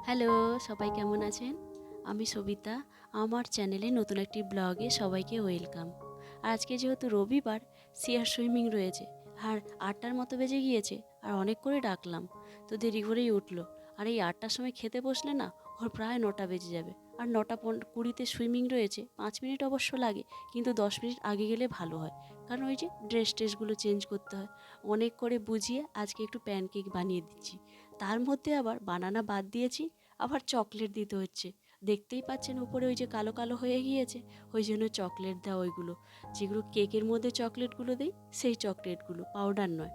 Hello, সবাই কেমন আছেন? আমি সবিতা। আমার চ্যানেলে নতুন একটি ব্লগে সবাইকে ওয়েলকাম। আজকে যেহেতু রবিবার, সিয়ার সুইমিং রয়েছে আর ৮টার মতো বেজে গিয়েছে আর অনেক করে ডাকলাম, তো দেরি করেই উঠলো। আর এই ৮টার সময় খেতে বসলে না ওর প্রায় ৯টা বেজে যাবে। আর ৯টা ২০তে সুইমিং রয়েছে, ৫ মিনিট অবশ্য লাগে, কিন্তু ১০ মিনিট আগে গেলে ভালো হয়। কারণ ওই যে ড্রেসগুলো চেঞ্জ করতে হয়। অনেক করে বুঝিয়ে আজকে একটু প্যানকেক বানিয়ে দিচ্ছি। তার মধ্যে আবার বানানা বাদ দিয়েছি, আবার চকলেট দিতে হচ্ছে। দেখতেই পাচ্ছেন উপরে ওই যে কালো কালো হয়ে গিয়েছে, ওই জন্য চকলেট দেওয়া, ওইগুলো যেগুলো কেকের মধ্যে চকলেটগুলো দেই সেই চকলেটগুলো, পাউডার নয়।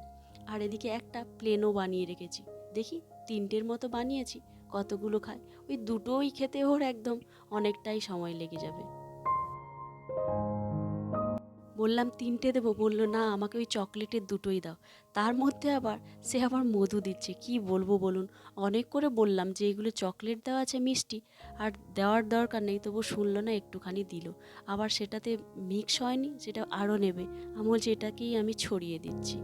আর এদিকে একটা প্লেনও বানিয়ে রেখেছি। দেখি ৩টের মতো বানিয়েছি, কতগুলো খায়। ওই দুটোই খেতে ওর একদম অনেকটাই সময় লেগে যাবে। বললাম ৩টে দেবো, বললো না আমাকে ওই চকলেটের দুটোই দাও। তার মধ্যে আবার সে আবার মধু দিচ্ছে, কি বলবো বলুন। অনেক করে বললাম যে এগুলো চকলেট দেওয়া আছে মিষ্টি, আর দেওয়ার দরকার নেই, তবু শুনলো না, একটুখানি দিল। আবার সেটাতে মিক্স হয়নি, সেটা আরও নেবে। আমি বলছি এটাকেই আমি ছড়িয়ে দিচ্ছি।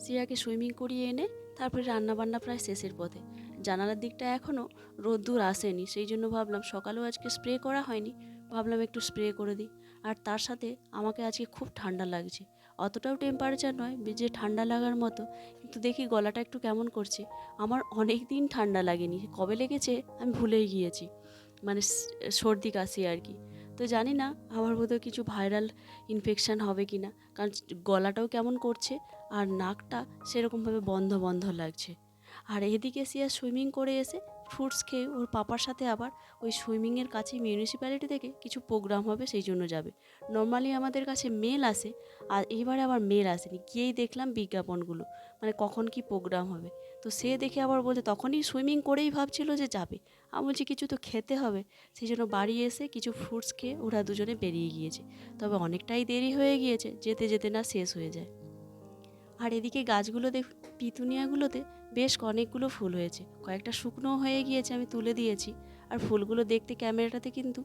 সিয়াকে সুইমিং করিয়ে এনে তারপরে রান্নাবান্না প্রায় শেষের পথে। জানালার দিকটা এখনও রোদ্দুর আসেনি, সেই জন্য ভাবলাম, সকালেও আজকে স্প্রে করা হয়নি, ভাবলাম একটু স্প্রে করে দিই। আর তার সাথে আমাকে আজকে খুব ঠান্ডা লাগছে। অতটাও টেম্পারেচার নয় যে ঠান্ডা লাগার মতো, কিন্তু দেখি গলাটা একটু কেমন করছে। আমার অনেক দিন ঠান্ডা লাগেনি, কবে লেগেছে আমি ভুলেই গিয়েছি। মানে সর্দি কাশি আর কি। তো জানি না আমার বোধহয় কিছু ভাইরাল ইনফেকশান হবে কি না, কারণ গলাটাও কেমন করছে আর নাকটা সেরকমভাবে বন্ধ বন্ধ লাগছে। আর এদিকে সিয়া সুইমিং করে এসে ফ্রুটস খেয়ে ওর পাপার সাথে আবার ওই সুইমিংয়ের কাছে মিউনিসিপ্যালিটি থেকে কিছু প্রোগ্রাম হবে সেই জন্য যাবে। নর্মালি আমাদের কাছে মেল আসে, আর এইবারে আবার মেল আসেনি। গিয়েই দেখলাম বিজ্ঞাপনগুলো, মানে কখন কি প্রোগ্রাম হবে। তো সে দেখে আবার বলছে, তখনই সুইমিং করেই ভাবছিল যে যাবে। আমি বলছি কিছু তো খেতে হবে। সেই জন্য বাড়ি এসে কিছু ফ্রুটস খেয়ে ওরা দুজনে বেরিয়ে গিয়েছে। তবে অনেকটাই দেরি হয়ে গিয়েছে, যেতে যেতে না শেষ হয়ে যায়। আর এদিকে গাছগুলো পিতুনিয়াগুলোতে বেশ অনেকগুলো ফুল হয়েছে, কয়েকটা শুকনো হয়ে গিয়েছে, আমি তুলে দিয়েছি। আর ফুলগুলো দেখতে ক্যামেরাটাতে কিন্তু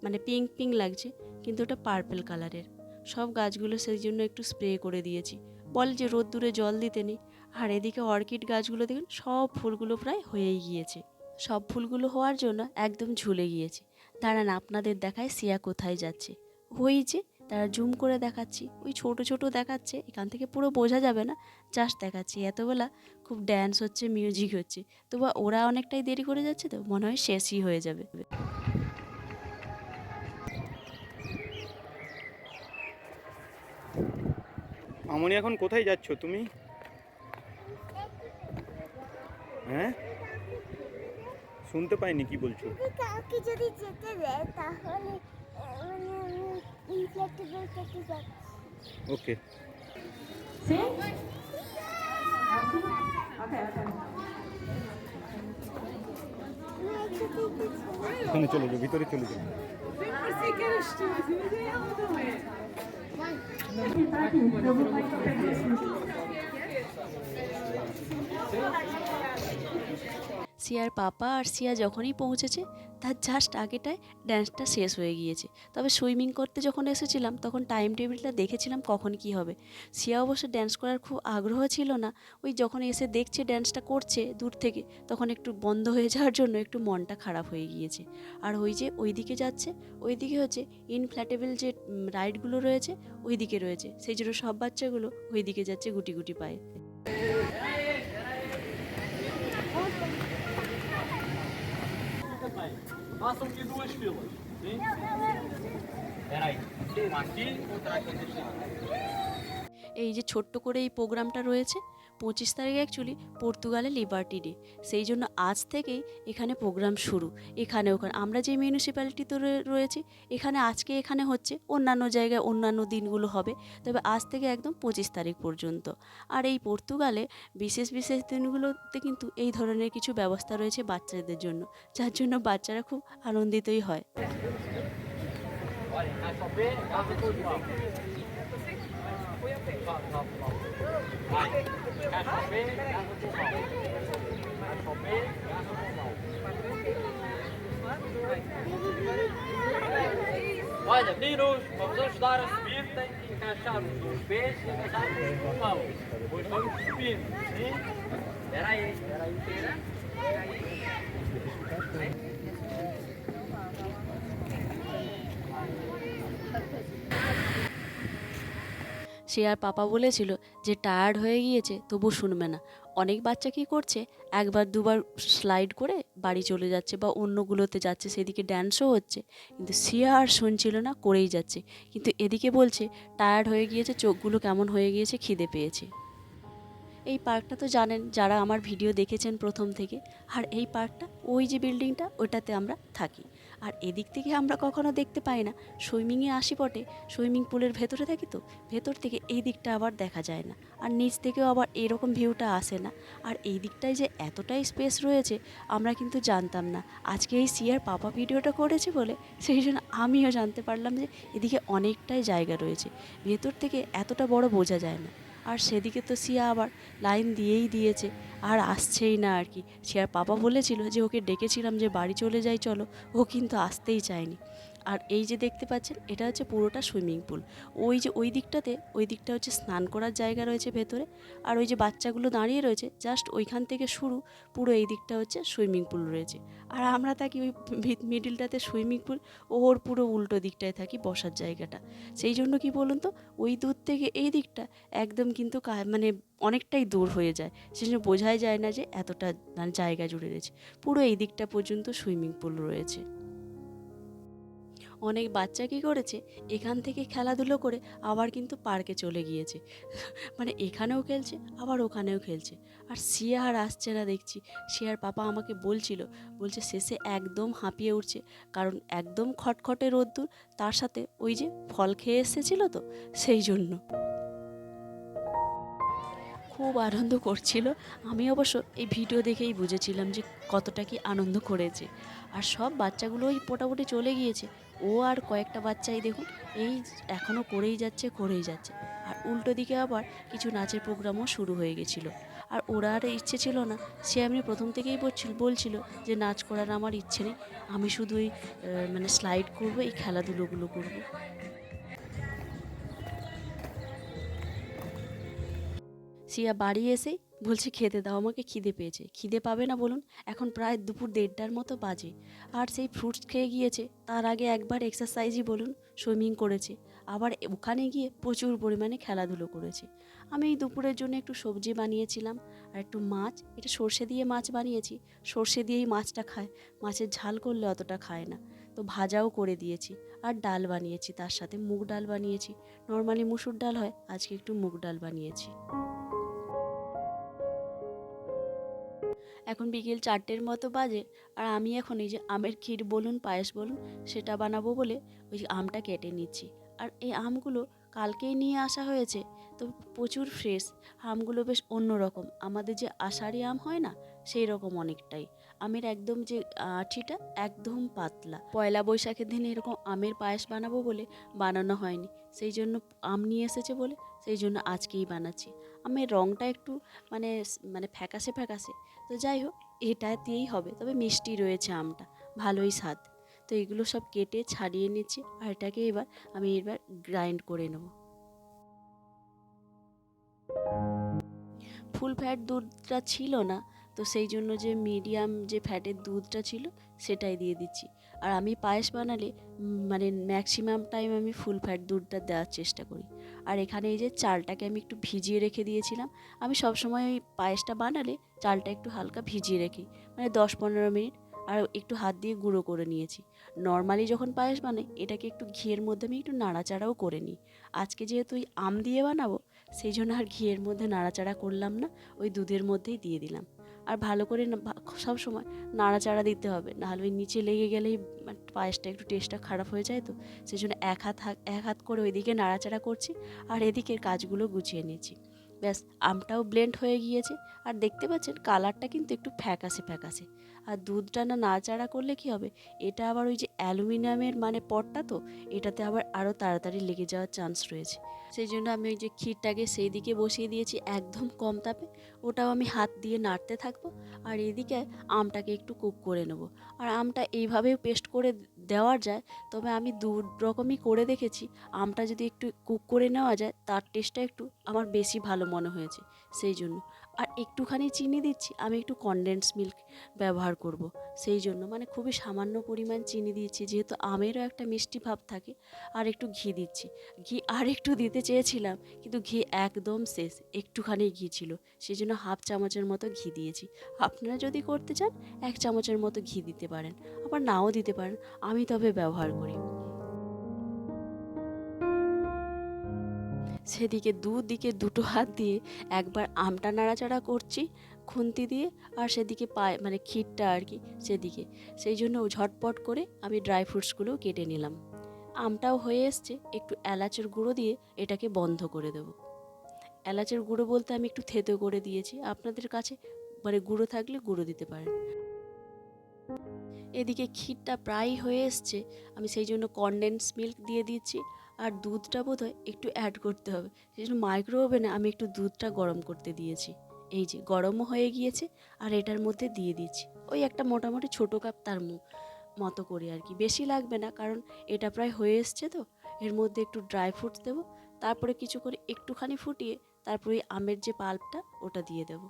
মানে পিঙ্ক পিঙ্ক লাগছে, কিন্তু ওটা পার্পেল কালারের। সব গাছগুলো সেই জন্য একটু স্প্রে করে দিয়েছি, বলে যে রোদ্দুরে জল দিতে নেই। আর এদিকে অর্কিড গাছগুলো দেখুন, সব ফুলগুলো প্রায় হয়েই গিয়েছে। সব ফুলগুলো হওয়ার জন্য একদম ঝুলে গিয়েছে। দাঁড়ান আপনাদের দেখায় সিয়া কোথায় যাচ্ছে। ওই যে তারা জুম করে দেখাচ্ছি, ওই ছোট ছোট দেখাচ্ছে, এখান থেকে পুরো বোঝা যাবে না, জাস্ট দেখাচ্ছি। এতবেলা খুব ড্যান্স হচ্ছে, মিউজিক হচ্ছে। তবু ওরা অনেকটাই দেরি করে যাচ্ছে, তো মনে হয় শেষই হয়ে যাবে। আমনি এখন কোথায় যাচ্ছ তুমি? হ্যাঁ, শুনতে পাইনি কি বলছো। কাউকে যদি যেতে দেয় তাহলে মানে আমি ইনফ্লেক্টেবল থেকে যাচ্ছি। ওকে, See? Okay, okay. আমি একসাথে কিছু এখানে চলে যাও, ভিতরে চলে যাও। সিয়ার পাপা আর সিয়া যখনই পৌঁছেছে তার জাস্ট আগেটায় ড্যান্সটা শেষ হয়ে গিয়েছে। তবে সুইমিং করতে যখন এসেছিলাম তখন টাইম টেবিলটা দেখেছিলাম কখন কি হবে। সিয়া অবশ্য ড্যান্স করার খুব আগ্রহ ছিল না, ওই যখন এসে দেখছে ড্যান্সটা করছে দূর থেকে, তখন একটু বন্ধ হয়ে যাওয়ার জন্য একটু মনটা খারাপ হয়ে গিয়েছে। আর ওই যে ওই দিকে যাচ্ছে, ওই দিকে হচ্ছে ইনফ্ল্যাটেবল যে রাইডগুলো রয়েছে ওই দিকে রয়েছে, সেই জন্য সব বাচ্চাগুলো ওই দিকে যাচ্ছে গুটি গুটি পায়ে। Façam aqui duas filas. Sim? Espera aí. Um aqui, outro aqui deste lado. এই যে ছোট্ট করে এই প্রোগ্রামটা রয়েছে, 25 তারিখে অ্যাকচুয়ালি পর্তুগালে লিবার্টি ডে, সেই জন্য আজ থেকেই এখানে প্রোগ্রাম শুরু। এখানে ওখানে আমরা যে মিউনিসিপ্যালিটিতে রয়েছি এখানে আজকে এখানে হচ্ছে, অন্যান্য জায়গায় অন্যান্য দিনগুলো হবে, তবে আজ থেকে একদম 25 তারিখ পর্যন্ত। আর এই পর্তুগালে বিশেষ বিশেষ দিনগুলোতে কিন্তু এই ধরনের কিছু ব্যবস্থা রয়েছে বাচ্চাদের জন্য, যার জন্য বাচ্চারা খুব আনন্দিতই হয়। Olha, caixa B, casa tudo igual. Vai. Caixa B, casa tudo igual. Caixa B, casa tudo igual. Olha, meninos, vamos ajudar a subir, tem que encaixado no peixe, encaixado no pulmão. Depois vai o espinho, sim? Espera aí, inteira. Espera aí. সে আর পাপা বলেছিল যে tired হয়ে গিয়েছে তবু শুনবে না। অনেক বাচ্চা কী করছে, একবার দুবার স্লাইড করে বাড়ি চলে যাচ্ছে বা অন্যগুলোতে যাচ্ছে, সেদিকে ড্যান্সও হচ্ছে, কিন্তু সে আর শুনছিল না, করেই যাচ্ছে। কিন্তু এদিকে বলছে টায়ার্ড হয়ে গিয়েছে, চোখগুলো কেমন হয়ে গিয়েছে, খিদে পেয়েছে। এই পার্কটা তো জানেন যারা আমার ভিডিও দেখেছেন প্রথম থেকে। আর এই পার্কটা ওই যে বিল্ডিংটা, ওটাতে আমরা থাকি। আর এদিক থেকে আমরা কখনো দেখতে পাই না, সুইমিংয়ে আসি বটে, সুইমিং পুলের ভেতরে থাকি তো, ভেতর থেকে এই দিকটা আবার দেখা যায় না। আর নিচ থেকেও আবার এরকম ভিউটা আসে না। আর এই দিকটায় যে এতটাই স্পেস রয়েছে আমরা কিন্তু জানতাম না। আজকে এই সিয়ার পাপা ভিডিওটা করেছে বলে সেই জন্য আমিও জানতে পারলাম যে এদিকে অনেকটাই জায়গা রয়েছে, ভেতর থেকে এতটা বড় বোঝা যায় না। আর সেদিকে তো সিয়া আবার লাইন দিয়েই দিয়েছে, আর আসছেই না আর কি। সিয়ার পাপা বলেছিল যে ওকে ডেকেছিলাম যে বাড়ি চলে যাই চলো, ও কিন্তু আসতেই চায়নি। আর এই যে দেখতে পাচ্ছেন এটা হচ্ছে পুরোটা সুইমিং পুল। ওই যে ওই দিকটা হচ্ছে স্নান করার জায়গা রয়েছে ভেতরে। আর ওই যে বাচ্চাগুলো দাঁড়িয়ে রয়েছে জাস্ট ওইখান থেকে শুরু, পুরো এই দিকটা হচ্ছে সুইমিং পুল রয়েছে। আর আমরা থাকি ওই মিডিলটাতে সুইমিং পুল, ওর পুরো উল্টো দিকটায় থাকি বসার জায়গাটা। সেই জন্য কি বলুন তো, ওই দূর থেকে এই দিকটা একদম কিন্তু মানে অনেকটাই দূর হয়ে যায়, সেই জন্য বোঝাই যায় না যে এতটা মানে জায়গা জুড়ে রয়েছে। পুরো এই দিকটা পর্যন্ত সুইমিং পুল রয়েছে। অনেক বাচ্চা কী করেছে, এখান থেকে খেলাধুলো করে আবার কিন্তু পার্কে চলে গিয়েছে। মানে এখানেও খেলছে আবার ওখানেও খেলছে। আর সিয়া আর আসছে না দেখছি। সিয়ার পাপা আমাকে বলছে শেষে একদম হাঁপিয়ে উঠছে, কারণ একদম খটখটে রোদ্দুর, তার সাথে ওই যে ফল খেয়ে এসেছিলো তো সেই জন্য। খুব আনন্দ করছিল। আমি অবশ্য এই ভিডিও দেখেই বুঝেছিলাম যে কতটা কি আনন্দ করেছে। আর সব বাচ্চাগুলো ওই মোটামুটি চলে গিয়েছে, ও আর কয়েকটা বাচ্চাই দেখুন এই এখনও করেই যাচ্ছে। আর উল্টো দিকে আবার কিছু নাচের প্রোগ্রামও শুরু হয়ে গেছিলো। আর ওরা আর ইচ্ছে ছিল না, সে আমি প্রথম থেকেই বলছিল যে নাচ করার আমার ইচ্ছে নেই, আমি শুধু ওই মানে স্লাইড করবো, এই খেলাধুলোগুলো করবো। সিয়া বাড়ি এসেই বলছে খেতে দাও, আমাকে খিদে পেয়েছে। খিদে পাবে না বলুন, এখন প্রায় দুপুর 1:30টার মতো বাজে। আর সেই ফ্রুটস খেয়ে গিয়েছে, তার আগে একবার এক্সারসাইজই বলুন, সুইমিং করেছে, আবার ওখানে গিয়ে প্রচুর পরিমাণে খেলাধুলো করেছে। আমি এই দুপুরের জন্য একটু সবজি বানিয়েছিলাম আর একটু মাছ, এটা সর্ষে দিয়ে মাছ বানিয়েছি। সর্ষে দিয়েই মাছটা খায়, মাছের ঝাল করলে অতটা খায় না। তো ভাজাও করে দিয়েছি আর ডাল বানিয়েছি, তার সাথে মুগ ডাল বানিয়েছি। নর্মালি মুসুর ডাল হয়, আজকে একটু মুগ ডাল বানিয়েছি। এখন বিকেল 4টের মতো বাজে, আর আমি এখন এই যে আমের ক্ষীর বলুন, পায়েস বলুন, সেটা বানাবো বলে ওই আমটা কেটে নিচ্ছি। আর এই আমগুলো কালকেই নিয়ে আসা হয়েছে, তো প্রচুর ফ্রেশ আমগুলো, বেশ অন্যরকম, আমাদের যে আষাঢ়ি আম হয় না সেই রকম অনেকটাই। আমের একদম যে আঁঠিটা একদম পাতলা। পয়লা বৈশাখের দিনে এরকম আমের পায়েস বানাবো বলে বানানো হয়নি, সেই জন্য আম নিয়ে এসেছে বলে সেই জন্য আজকেই বানাচ্ছি। আমের রঙটা একটু মানে ফ্যাকাশে, তো যাই হোক এটা দিয়েই হবে, তবে মিষ্টি রয়েছে আমটা, ভালোই স্বাদ। তো এগুলো সব কেটে ছাড়িয়ে নিচ্ছি, আর এটাকে আমি গ্রাইন্ড করে নেব। ফুল ফ্যাট দুধটা ছিল না, তো সেই জন্য যে মিডিয়াম যে ফ্যাটের দুধটা ছিল সেটাই দিয়ে দিচ্ছি। আর আমি পায়েস বানালে মানে ম্যাক্সিমাম টাইম আমি ফুল ফ্যাট দুধটা দেওয়ার চেষ্টা করি। আর এখানে এই যে চালটাকে আমি একটু ভিজিয়ে রেখে দিয়েছিলাম। আমি সবসময় ওই পায়েসটা বানালে চালটা একটু হালকা ভিজিয়ে রাখি, মানে 10-15 মিনিট, আর একটু হাত দিয়ে গুঁড়ো করে নিয়েছি। নর্মালি যখন পায়েস বানাই এটাকে একটু ঘিয়ের মধ্যে আমি একটু নাড়াচাড়াও করে নিই। আজকে যেহেতু ওই আম দিয়ে বানাবো সেই জন্য আর ঘিয়ের মধ্যে নাড়াচাড়া করলাম না, ওই দুধের মধ্যেই দিয়ে দিলাম। আর ভালো করে সব সময় নাড়াচাড়া দিতে হবে, নাহলে ওই নিচে লেগে গেলেই পায়েসটা একটু টেস্টটা খারাপ হয়ে যায়। তো সেই জন্য এক হাত করে ওইদিকে নাড়াচাড়া করছি আর এদিকের কাজগুলো গুছিয়ে নিয়েছি। ব্যাস, আমটাও ব্লেন্ড হয়ে গিয়েছে। আর দেখতে পাচ্ছেন কালারটা কিন্তু একটু ফ্যাকাশে। আর দুধটা নাড়াচাড়া করলে কি হবে, এটা আবার ওই যে অ্যালুমিনিয়ামের মানে পটটা, তো এটাতে আবার আরও তাড়াতাড়ি লেগে যাওয়ার চান্স রয়েছে। সেই জন্য আমি ওই যে ক্ষীরটাকে সেই দিকে বসিয়ে দিয়েছি একদম কম তাপে, ওটাও আমি হাত দিয়ে নাড়তে থাকবো। আর এদিকে আমটাকে একটু কুক করে নেব। আর আমটা এইভাবেও পেস্ট করে দেওয়া যায়, তবে আমি দু রকমই করে দেখেছি। আমটা যদি একটু কুক করে নেওয়া যায় তার টেস্টটা একটু আমার বেশি ভালো মনে হয়েছে, সেই জন্য। আর একটুখানি চিনি দিচ্ছি, আমি একটু কনডেন্স মিল্ক ব্যবহার করব, সেই জন্য মানে খুবই সামান্য পরিমাণ চিনি দিয়েছি, যেহেতু আমেরও একটা মিষ্টি ভাব থাকে। আর একটু ঘি দিচ্ছি, ঘি আর একটু দিতে চেয়েছিলাম কিন্তু ঘি একদম শেষ, একটুখানি ঘি ছিল, সেই জন্য হাফ চামচের মতো ঘি দিয়েছি। আপনারা যদি করতে চান 1 চামচের মতো ঘি দিতে পারেন, আবার নাও দিতে পারেন, আমি তবে ব্যবহার করি। সেদিকে দুদিকে দুটো হাত দিয়ে একবার আমটা নাড়াচাড়া করছি খুন্তি দিয়ে, আর সেদিকে পায়ে মানে ক্ষীরটা আর কি সেদিকে, সেই জন্য ঝটপট করে আমি ড্রাই ফ্রুটসগুলোও কেটে নিলাম। আমটাও হয়ে এসছে, একটু এলাচের গুঁড়ো দিয়ে এটাকে বন্ধ করে দেব। এলাচের গুঁড়ো বলতে আমি একটু থেতো করে দিয়েছি, আপনাদের কাছে মানে গুঁড়ো থাকলে গুঁড়ো দিতে পারেন। এদিকে ক্ষীরটা প্রায় হয়ে এসছে, আমি সেই জন্য কনডেন্স মিল্ক দিয়ে দিচ্ছি। আর দুধটা বোধহয় একটু অ্যাড করতে হবে, সেই জন্য মাইক্রো ওভেনে আমি একটু দুধটা গরম করতে দিয়েছি। এই যে গরমও হয়ে গিয়েছে, আর এটার মধ্যে দিয়ে দিচ্ছি ওই একটা মোটামুটি ছোটো কাপ তার মতো করে আর কি, বেশি লাগবে না, কারণ এটা প্রায় হয়ে এসছে তো। এর মধ্যে একটু ড্রাই ফ্রুটস দেবো, তারপরে কিছু করে একটুখানি ফুটিয়ে তারপরে আমের যে পাল্পটা ওটা দিয়ে দেবো।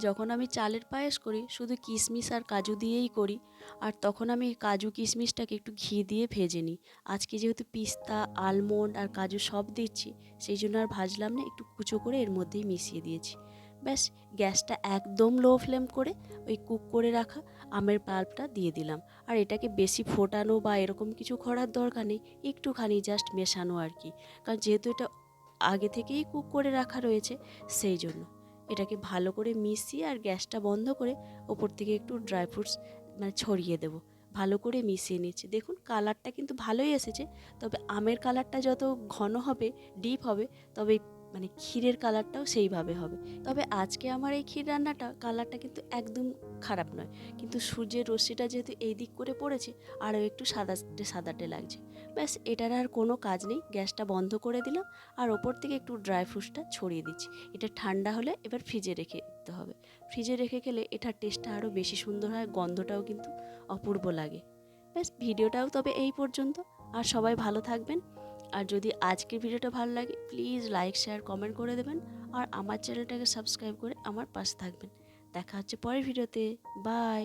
যখন আমি চালের পায়েস করি শুধু কিশমিশ আর কাজু দিয়েই করি, আর তখন আমি কাজু কিশমিশটাকে একটু ঘি দিয়ে ভেজে নিই। আজকে যেহেতু পিস্তা, আলমন্ড আর কাজু সব দিচ্ছি, সেই জন্য আর ভাজলাম না, একটু কুচো করে এর মধ্যেই মিশিয়ে দিয়েছি। ব্যাস, গ্যাসটা একদম লো ফ্লেম করে ওই কুক করে রাখা আমের পাল্পটা দিয়ে দিলাম। আর এটাকে বেশি ফোটানো বা এরকম কিছু করার দরকার নেই, একটুখানি জাস্ট মেশানো আর কি, কারণ যেহেতু এটা আগে থেকেই কুক করে রাখা রয়েছে, সেই জন্য এটাকে ভালো করে মিশিয়ে আর গ্যাসটা বন্ধ করে ওপর থেকে একটু ড্রাই ফ্রুটস মানে ছড়িয়ে দেবো। ভালো করে মিশিয়ে নিচ্ছি, দেখুন কালারটা কিন্তু ভালোই এসেছে, তবে আমের কালারটা যত ঘন হবে, ডিপ হবে, তবে মানে ক্ষীরের কালারটাও সেইভাবে হবে। তবে আজকে আমার এই ক্ষীর রান্নাটা কালারটা কিন্তু একদম খারাপ নয়, কিন্তু সূর্যের রশ্মিটা যেহেতু এই দিক করে পড়েছে আরও একটু সাদাটে সাদাটে লাগছে। ব্যাস, এটার আর কোনো কাজ নেই, গ্যাসটা বন্ধ করে দিলাম আর ওপর থেকে একটু ড্রাই ফ্রুটসটা ছড়িয়ে দিচ্ছি। এটা ঠান্ডা হলে এবার ফ্রিজে রেখে দিতে হবে, ফ্রিজে রেখে গেলে এটার টেস্টটা আরও বেশি সুন্দর হয়, গন্ধটাও কিন্তু অপূর্ব লাগে। ব্যাস, ভিডিওটাও তবে এই পর্যন্ত, আর সবাই ভালো থাকবেন। আর যদি আজকের ভিডিওটা ভালো লাগে প্লিজ লাইক, শেয়ার, কমেন্ট করে দেবেন, আর আমার চ্যানেলটাকে সাবস্ক্রাইব করে আমার পাশে থাকবেন। দেখা হচ্ছে পরের ভিডিওতে, বাই।